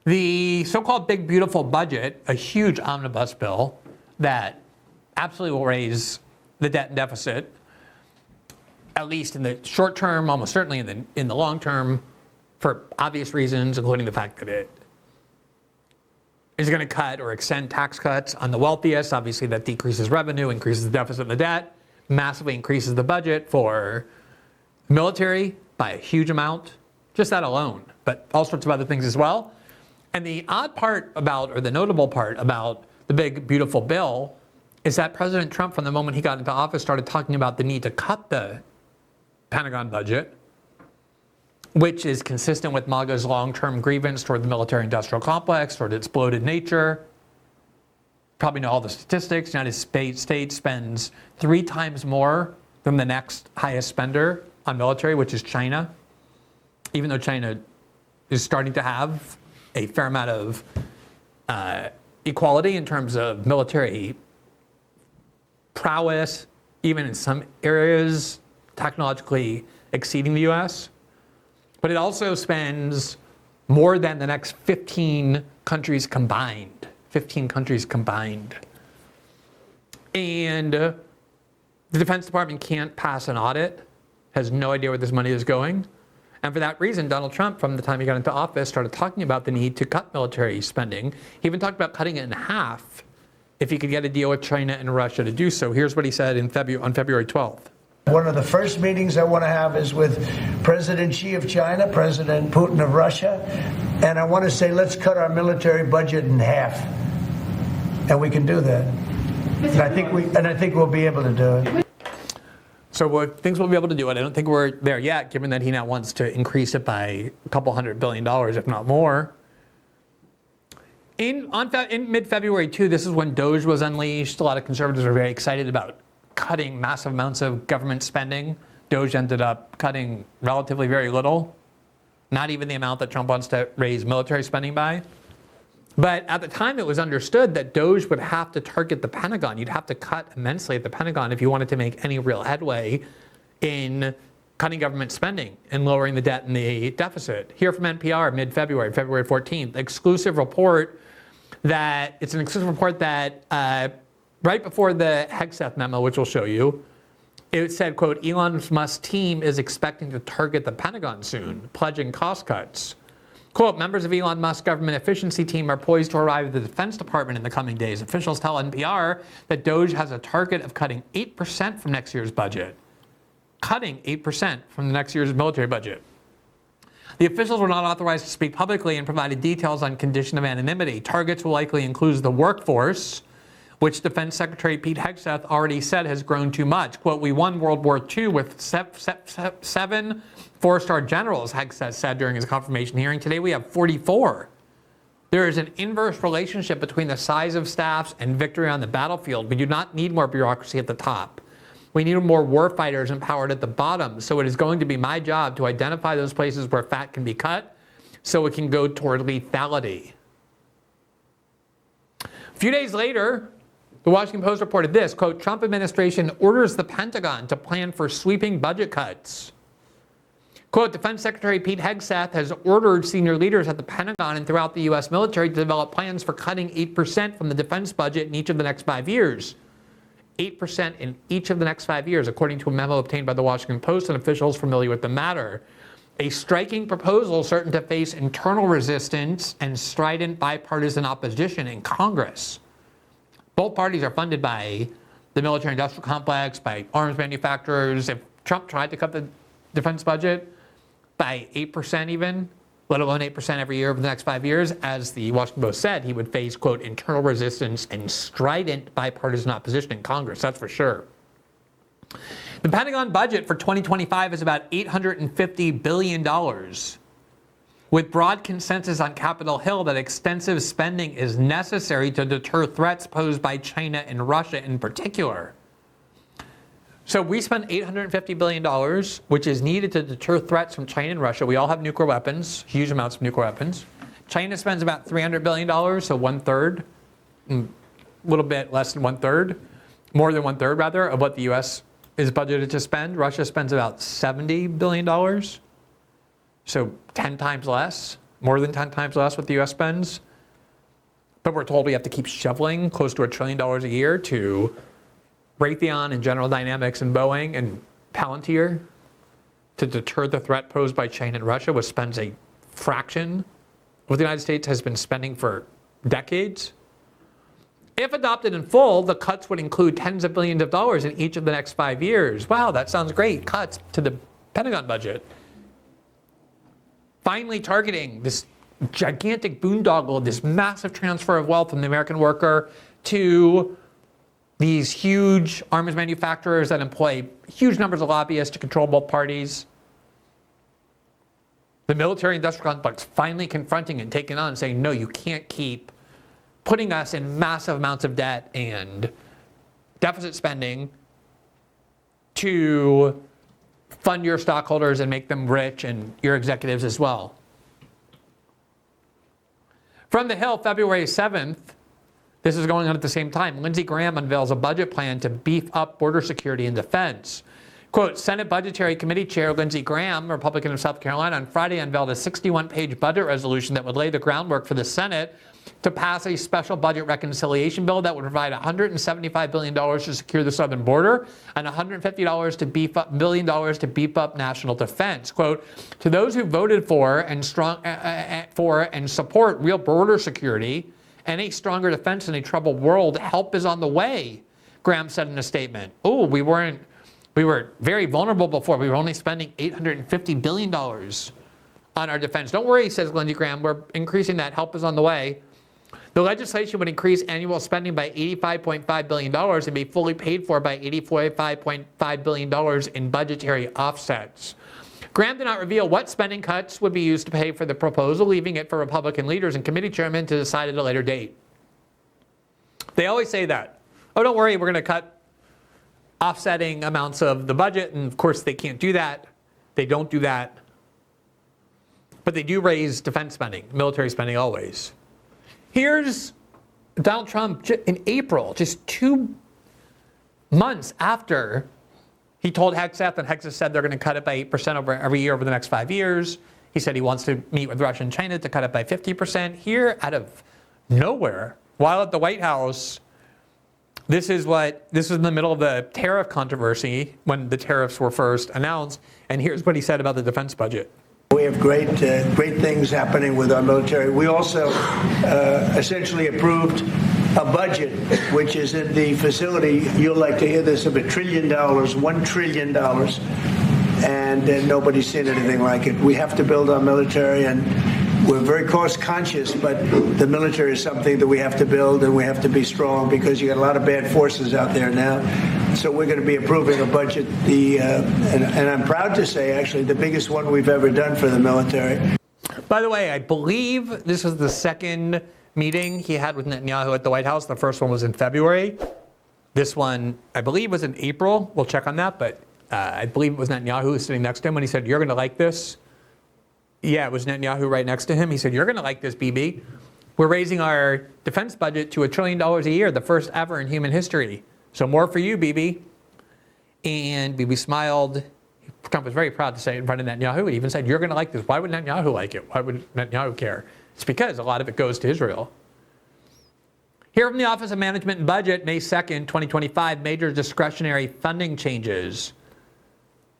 The so-called big, beautiful budget, a huge omnibus bill that absolutely will raise the debt and deficit, at least in the short term, almost certainly in the long term, for obvious reasons, including the fact that it is going to cut or extend tax cuts on the wealthiest. Obviously, that decreases revenue, increases the deficit and the debt, massively increases the budget for military by a huge amount, just that alone, but all sorts of other things as well. And the odd part about, or the notable part about the big, beautiful bill is that President Trump, from the moment he got into office, started talking about the need to cut the Pentagon budget, which is consistent with MAGA's long-term grievance toward the military-industrial complex, toward its bloated nature. Probably know all the statistics. The United States spends 3 times more than the next highest spender on military, which is China. Even though China is starting to have a fair amount of equality in terms of military prowess, even in some areas technologically exceeding the US. But it also spends more than the next 15 countries combined. 15 countries combined. And the Defense Department can't pass an audit, has no idea where this money is going. And for that reason, Donald Trump, from the time he got into office, started talking about the need to cut military spending. He even talked about cutting it in half if he could get a deal with China and Russia to do so. Here's what he said on February 12th. One of the first meetings I want to have is with President Xi of China, President Putin of Russia, and I want to say, let's cut our military budget in half. And we can do that. And I think we'll be able to do it. So things we'll be able to do it. I don't think we're there yet, given that he now wants to increase it by a couple $100 billion, if not more. In mid-February, too, this is when Doge was unleashed. A lot of conservatives were very excited about cutting massive amounts of government spending. Doge ended up cutting relatively very little, not even the amount that Trump wants to raise military spending by. But at the time, it was understood that Doge would have to target the Pentagon. You'd have to cut immensely at the Pentagon if you wanted to make any real headway in cutting government spending and lowering the debt and the deficit. Here from NPR, mid-February, February 14th, exclusive report that, it's an exclusive report that right before the Hegseth memo, which we'll show you, it said, quote, Elon Musk's team is expecting to target the Pentagon soon, pledging cost cuts. Quote, members of Elon Musk's government efficiency team are poised to arrive at the Defense Department in the coming days. Officials tell NPR that Doge has a target of cutting 8% from next year's budget. Cutting 8% from the next year's military budget. The officials were not authorized to speak publicly and provided details on condition of anonymity. Targets will likely include the workforce, which Defense Secretary Pete Hegseth already said has grown too much. Quote, we won World War II with 7 four-star generals, Hegseth said during his confirmation hearing. Today we have 44. There is an inverse relationship between the size of staffs and victory on the battlefield. We do not need more bureaucracy at the top. We need more warfighters empowered at the bottom. So it is going to be my job to identify those places where fat can be cut so it can go toward lethality. A few days later, the Washington Post reported this, quote, Trump administration orders the Pentagon to plan for sweeping budget cuts. Quote, Defense Secretary Pete Hegseth has ordered senior leaders at the Pentagon and throughout the U.S. military to develop plans for cutting 8% from the defense budget in each of the next 5 years. 8% in each of the next 5 years, according to a memo obtained by the Washington Post and officials familiar with the matter. A striking proposal certain to face internal resistance and strident bipartisan opposition in Congress. Both parties are funded by the military-industrial complex, by arms manufacturers. If Trump tried to cut the defense budget by 8% even, let alone 8% every year over the next 5 years, as the Washington Post said, he would face, quote, internal resistance and strident bipartisan opposition in Congress, that's for sure. The Pentagon budget for 2025 is about $850 billion, with broad consensus on Capitol Hill that extensive spending is necessary to deter threats posed by China and Russia in particular. So we spend $850 billion, which is needed to deter threats from China and Russia. We all have nuclear weapons, huge amounts of nuclear weapons. China spends about $300 billion, so 1/3, a little bit less than 1/3, more than 1/3 rather, of what the U.S. is budgeted to spend. Russia spends about $70 billion, so 10 times less. more than 10 times less what the US spends. But we're told we have to keep shoveling close to $1 trillion a year to Raytheon and General Dynamics and Boeing and Palantir to deter the threat posed by China and Russia, which spends a fraction of what the United States has been spending for decades. If adopted in full, the cuts would include tens of billions of dollars in each of the next 5 years. Wow, that sounds great. Cuts to the Pentagon budget. Finally targeting this gigantic boondoggle, this massive transfer of wealth from the American worker to these huge arms manufacturers that employ huge numbers of lobbyists to control both parties. The military-industrial complex finally confronting and taking on and saying, no, you can't keep putting us in massive amounts of debt and deficit spending to fund your stockholders and make them rich and your executives as well. From the Hill, February 7th, this is going on at the same time. Lindsey Graham unveils a budget plan to beef up border security and defense. Quote, Senate Budgetary Committee Chair Lindsey Graham, Republican of South Carolina, on Friday unveiled a 61-page budget resolution that would lay the groundwork for the Senate to pass a special budget reconciliation bill that would provide $175 billion to secure the southern border and $150 billion to beef up national defense. Quote, to those who voted for and support real border security and a stronger defense in a troubled world, help is on the way, Graham said in a statement. Oh, we were very vulnerable before. We were only spending $850 billion on our defense. Don't worry, says Lindsey Graham, we're increasing that. Help is on the way. The legislation would increase annual spending by $85.5 billion and be fully paid for by $85.5 billion in budgetary offsets. Graham did not reveal what spending cuts would be used to pay for the proposal, leaving it for Republican leaders and committee chairmen to decide at a later date. They always say that. Oh, don't worry, we're going to cut offsetting amounts of the budget, and of course they can't do that. They don't do that. But they do raise defense spending, military spending always. Here's Donald Trump in April, just 2 months after he told Hegseth, and Hegseth said they're going to cut it by 8% every year over the next 5 years. He said he wants to meet with Russia and China to cut it by 50%. Here, out of nowhere, while at the White House, this is in the middle of the tariff controversy when the tariffs were first announced, and here's what he said about the defense budget. We have great things happening with our military. We also essentially approved a budget, which is in the facility, you'll like to hear this, of $1 trillion, $1 trillion, and nobody's seen anything like it. We have to build our military, and we're very cost conscious, but the military is something that we have to build, and we have to be strong because you got a lot of bad forces out there now. So we're going to be approving a budget, and I'm proud to say, actually, the biggest one we've ever done for the military. By the way, I believe this was the second meeting he had with Netanyahu at the White House. The first one was in February. This one, I believe, was in April. We'll check on that, but I believe it was Netanyahu who was sitting next to him when he said, you're going to like this. Yeah, it was Netanyahu right next to him. He said, you're going to like this, Bibi. We're raising our defense budget to $1 trillion a year, the first ever in human history. So more for you, Bibi. And Bibi smiled. Trump was very proud to say it in front of Netanyahu. He even said, you're going to like this. Why would Netanyahu like it? Why would Netanyahu care? It's because a lot of it goes to Israel. Here from the Office of Management and Budget, May 2nd, 2025, major discretionary funding changes.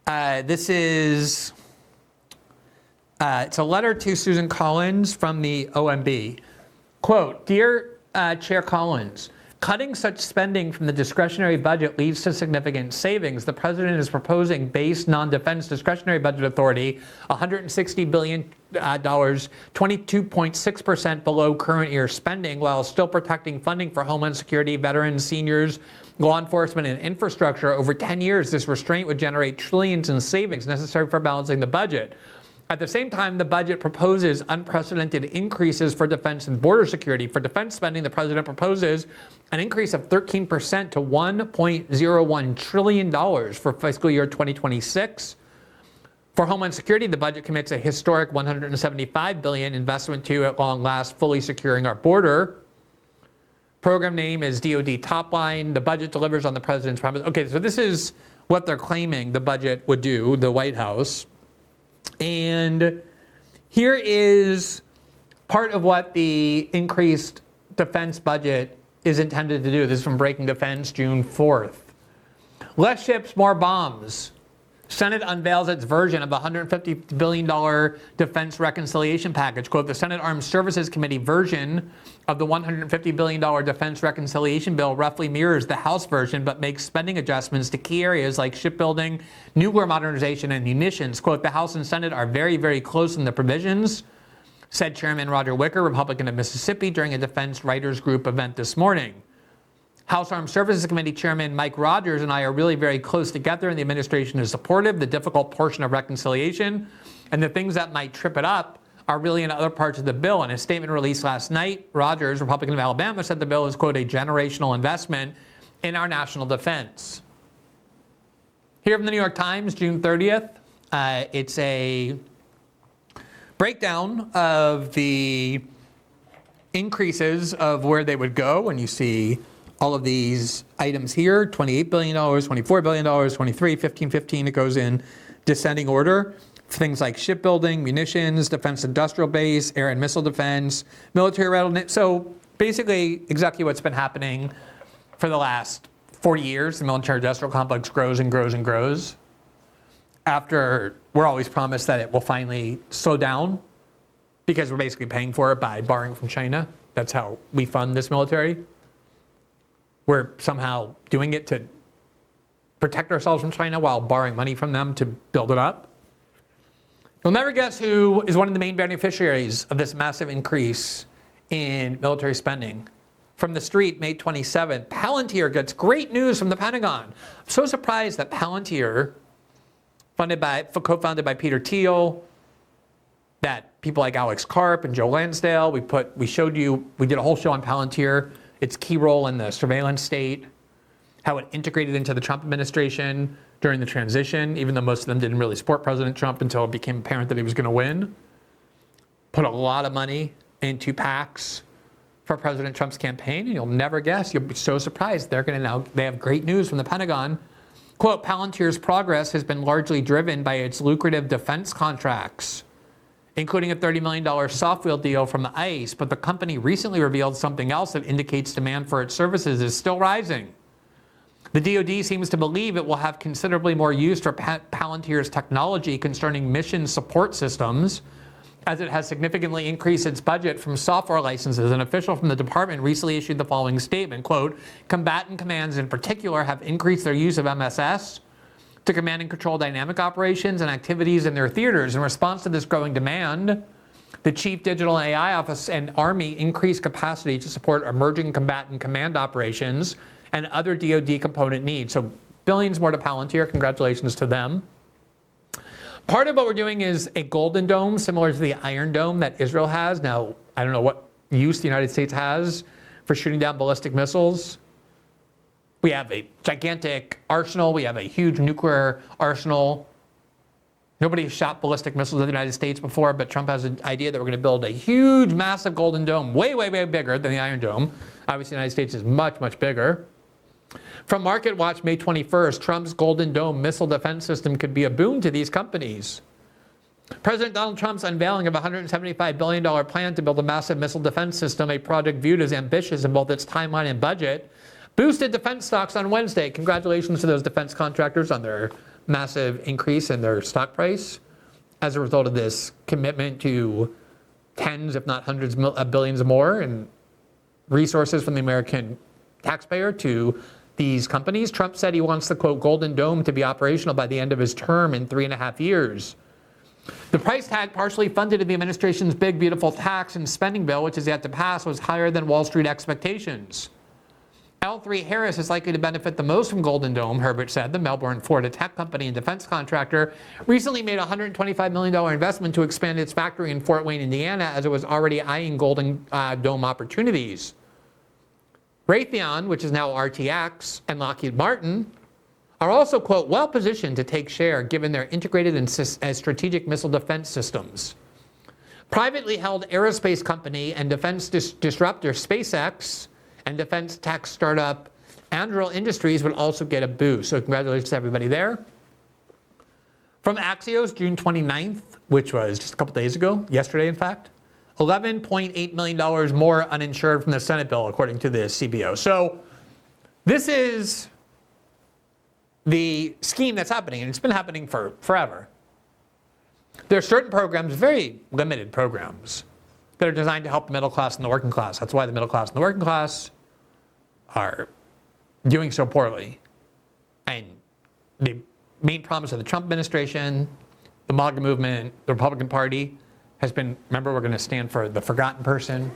This is, it's a letter to Susan Collins from the OMB. Quote, Dear Chair Collins, cutting such spending from the discretionary budget leads to significant savings. The president is proposing base non-defense discretionary budget authority, $160 billion, 22.6% below current year spending, while still protecting funding for Homeland Security, veterans, seniors, law enforcement, and infrastructure. Over 10 years, this restraint would generate trillions in savings necessary for balancing the budget. At the same time, the budget proposes unprecedented increases for defense and border security. For defense spending, the president proposes an increase of 13% to $1.01 trillion for fiscal year 2026. For Homeland Security, the budget commits a historic $175 billion investment to, at long last, fully securing our border. Program name is DoD Top Line. The budget delivers on the president's promise. Okay, so this is what they're claiming the budget would do, the White House. And here is part of what the increased defense budget is intended to do. This is from Breaking Defense, June 4th. Less ships, more bombs. Senate unveils its version of the $150 billion defense reconciliation package. Quote, the Senate Armed Services Committee version of the $150 billion defense reconciliation bill roughly mirrors the House version, but makes spending adjustments to key areas like shipbuilding, nuclear modernization, and munitions. Quote, the House and Senate are very, very close in the provisions, said Chairman Roger Wicker, Republican of Mississippi, during a Defense Writers Group event this morning. House Armed Services Committee Chairman Mike Rogers and I are really very close together, and the administration is supportive. The difficult portion of reconciliation and the things that might trip it up are really in other parts of the bill. In a statement released last night, Rogers, Republican of Alabama, said the bill is, quote, a generational investment in our national defense. Here from the New York Times, June 30th, it's a breakdown of the increases of where they would go, and you see all of these items here, $28 billion, $24 billion, $23, $15, $15, it goes in descending order. Things like shipbuilding, munitions, defense industrial base, air and missile defense, military readiness. So basically exactly what's been happening for the last 40 years. The military industrial complex grows and grows and grows. After we're always promised that it will finally slow down because we're basically paying for it by borrowing from China. That's how we fund this military. We're somehow doing it to protect ourselves from China while borrowing money from them to build it up. You'll never guess who is one of the main beneficiaries of this massive increase in military spending. From the Street, May 27th, Palantir gets great news from the Pentagon. I'm so surprised that Palantir, co-founded by Peter Thiel, that people like Alex Karp and Joe Lansdale, we did a whole show on Palantir, its key role in the surveillance state, how it integrated into the Trump administration during the transition, even though most of them didn't really support President Trump until it became apparent that he was going to win. Put a lot of money into PACs for President Trump's campaign, and you'll never guess, you'll be so surprised, they have great news from the Pentagon. Quote, Palantir's progress has been largely driven by its lucrative defense contracts, including a $30 million software deal from ICE, but the company recently revealed something else that indicates demand for its services is still rising. The DoD seems to believe it will have considerably more use for Palantir's technology concerning mission support systems, as it has significantly increased its budget from software licenses. An official from the department recently issued the following statement, quote, combatant commands in particular have increased their use of MSS to command and control dynamic operations and activities in their theaters. In response to this growing demand, the Chief Digital and AI Office and Army increased capacity to support emerging combatant command operations and other DoD component needs. So billions more to Palantir. Congratulations to them. Part of what we're doing is a Golden Dome, similar to the Iron Dome that Israel has. Now, I don't know what use the United States has for shooting down ballistic missiles. We have a gigantic arsenal. We have a huge nuclear arsenal. Nobody has shot ballistic missiles at the United States before, but Trump has an idea that we're going to build a huge, massive Golden Dome, way, way, way bigger than the Iron Dome. Obviously, the United States is much, much bigger. From Market Watch, May 21st, Trump's Golden Dome missile defense system could be a boon to these companies. President Donald Trump's unveiling of a $175 billion plan to build a massive missile defense system, a project viewed as ambitious in both its timeline and budget, boosted defense stocks on Wednesday. Congratulations to those defense contractors on their massive increase in their stock price as a result of this commitment to tens, if not hundreds of billions more in resources from the American taxpayer to these companies. Trump said he wants the, quote, Golden Dome to be operational by the end of his term in 3.5 years. The price tag partially funded in the administration's big, beautiful tax and spending bill, which is yet to pass, was higher than Wall Street expectations. L3Harris is likely to benefit the most from Golden Dome, Herbert said. The Melbourne, Florida tech company and defense contractor recently made a $125 million investment to expand its factory in Fort Wayne, Indiana, as it was already eyeing Golden Dome opportunities. Raytheon, which is now RTX, and Lockheed Martin are also, quote, well positioned to take share given their integrated and strategic missile defense systems. Privately held aerospace company and defense disruptor SpaceX and defense tech startup Anduril Industries would also get a boost. So congratulations to everybody there. From Axios, June 29th, which was just a couple days ago, yesterday in fact, $11.8 million more uninsured from the Senate bill, according to the CBO. So this is the scheme that's happening, and it's been happening for forever. There are certain programs, very limited programs, that are designed to help the middle class and the working class. That's why the middle class and the working class are doing so poorly. And the main promise of the Trump administration, the MAGA movement, the Republican Party, has been, remember, we're going to stand for the forgotten person,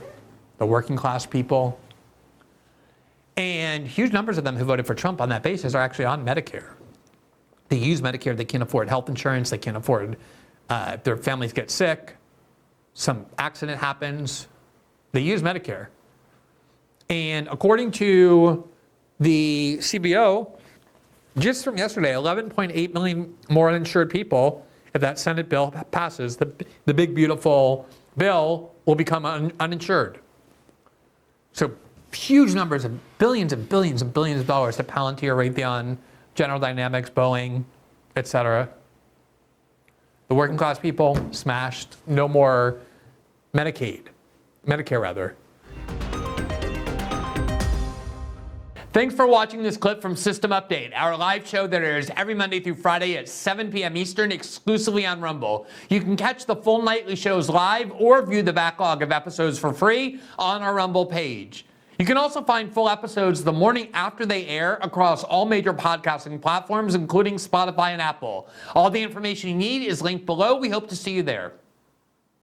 the working class people. And huge numbers of them who voted for Trump on that basis are actually on Medicare. They use Medicare, they can't afford health insurance, they can't afford, if their families get sick, some accident happens, they use Medicare. And according to the CBO, just from yesterday, 11.8 million more uninsured people, if that Senate bill passes, the big beautiful bill will become uninsured. So huge numbers of billions and billions and billions of dollars to Palantir, Raytheon, General Dynamics, Boeing, etc. The working class people smashed. No more Medicare rather. Thanks for watching this clip from System Update, our live show that airs every Monday through Friday at 7 p.m. Eastern, exclusively on Rumble. You can catch the full nightly shows live or view the backlog of episodes for free on our Rumble page. You can also find full episodes the morning after they air across all major podcasting platforms, including Spotify and Apple. All the information you need is linked below. We hope to see you there.